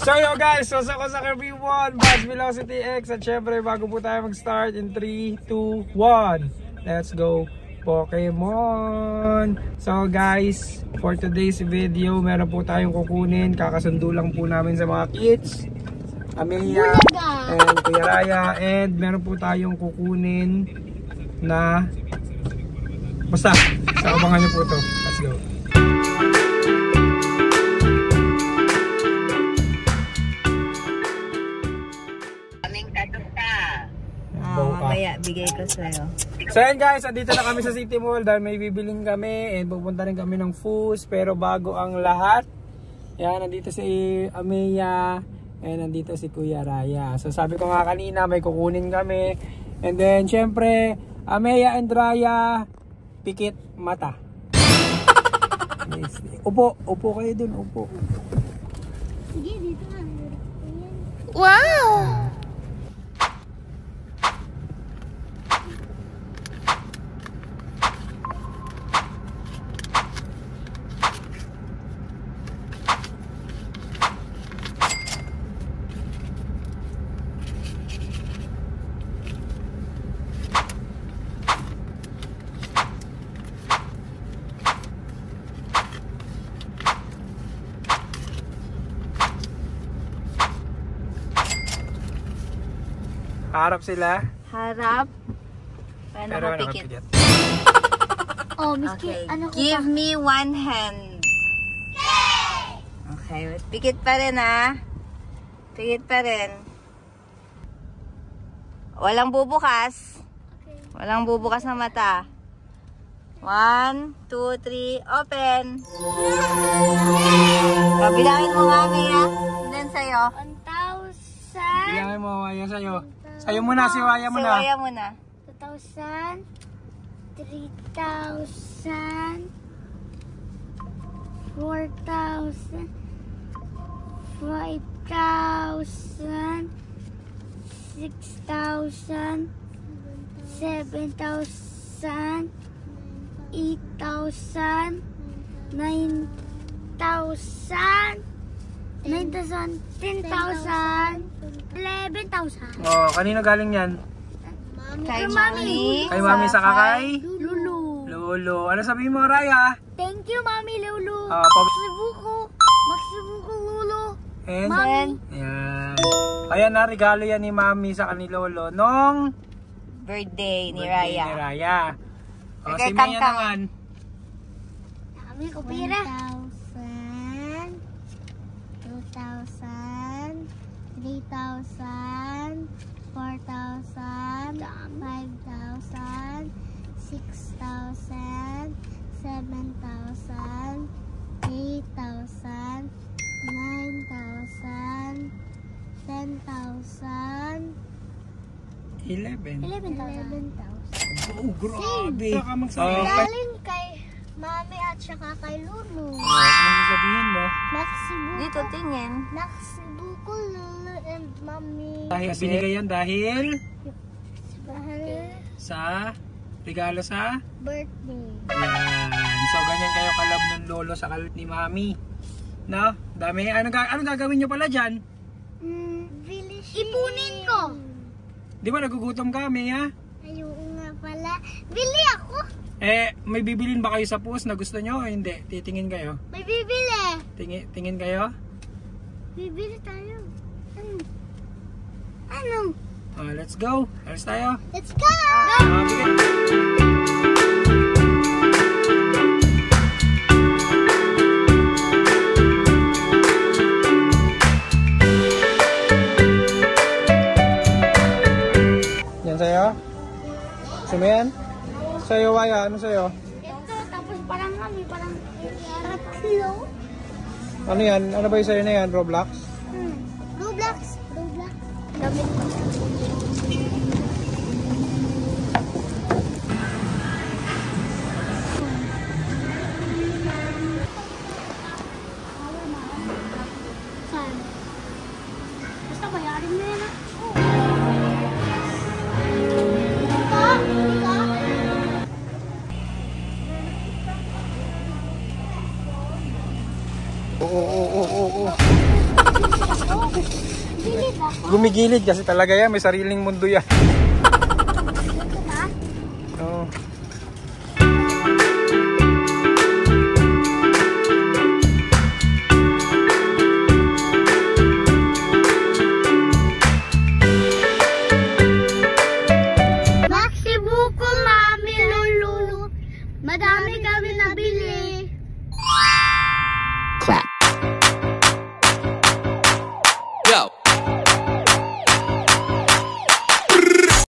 So yo guys, so ako sa Kirby1, Buzz Velocity X. At syempre bago po tayo mag-start in 3, 2, 1, let's go Pokemon! So guys, for today's video, meron po tayong kukunin. Kakasundo lang po namin sa mga kids, Amelia and Kuya Raya. And meron po tayong kukunin na basta, sa abangan nyo po to. Let's go. Mamaya bigay ko sa'yo. So yan guys, andito na kami sa City Mall dahil may bibiling kami and pupunta rin kami ng Foos. Pero bago ang lahat, yan, nandito si Amelia and nandito si Kuya Raya. So sabi ko nga kanina, may kukunin kami. And then syempre, Amelia and Raya, pikit mata. Yes. Upo kayo dun, upo. Sige, dito na. Wow! Harap sila. Harap. Paano Pero makapikit? Oh, miski, Okay. ano ko Give me one hand. Okay, wait. Pikit pa rin ha. Pikit pa rin. Walang bubukas. Walang bubukas na mata. 1, 2, 3, open. Kabilangin mo nga, Mia. Ilan sa'yo? 1,000. Bilangin mo, Waya, sa'yo. Sa'yo muna, si Waya muna. Si Waya muna. 2,000. 3,000. 4,000. 5,000. 6,000. 7,000. 8,000. 9,000. 9,000. 10,000. 11,000. Oh, kanino galing yan? Kay Mami. Kay Mami sa kakay? Lulu. Lolo. Ano sabihin mo, Raya? Thank you, Mami Lulu. Pab- Magsibuko, Lulu. And? Mami. Yan. Ayan na, regalo yan ni Mami sa kanilolo nung Birthday ni birthday Raya. ni Raya. O, Okay, si Maya kangkang. naman. Kami ko pira. 1,000. 2,000. 3,000. 4,000. 5,000. 6,000. 7,000. 8,000. 9,000. 10,000. 11. 11,000. Oh, grabe. Baka magsabi. Galing kay Mami at saka kay Lulu. Ano sasabihin mo? Dito, tingin. Naksibuko, Lulu and Mami. Dahil binigay yan dahil Dahil sa regalo sa birthday. yan. So ganyan kayo kalab ng lolo sa kalab ni Mami. No? Dami. Ano gagawin nyo pala dyan? Ipunin ko. Di ba nagugutom kami, ha? Ayun nga pala. Bili ako. May bibilin ba kayo sa post na gusto nyo o hindi? Titingin kayo? May bibili. Tingin kayo? Bibili tayo. Ano? Let's go. Alis tayo. Let's go! Bigyan. Yan sa'yo? Gusto mo yan? Sa'yo, Waya. Ano sa'yo? Ito, tapos parang kami, parang tatlo. Ano yan? Ano ba yung sa'yo na yan? Roblox? Roblox. Roblox. Gamit ko. Saan? Basta bayarin mo yan, Oo. Gilid ako. Gumigilid kasi talaga yan. May sariling mundo yan.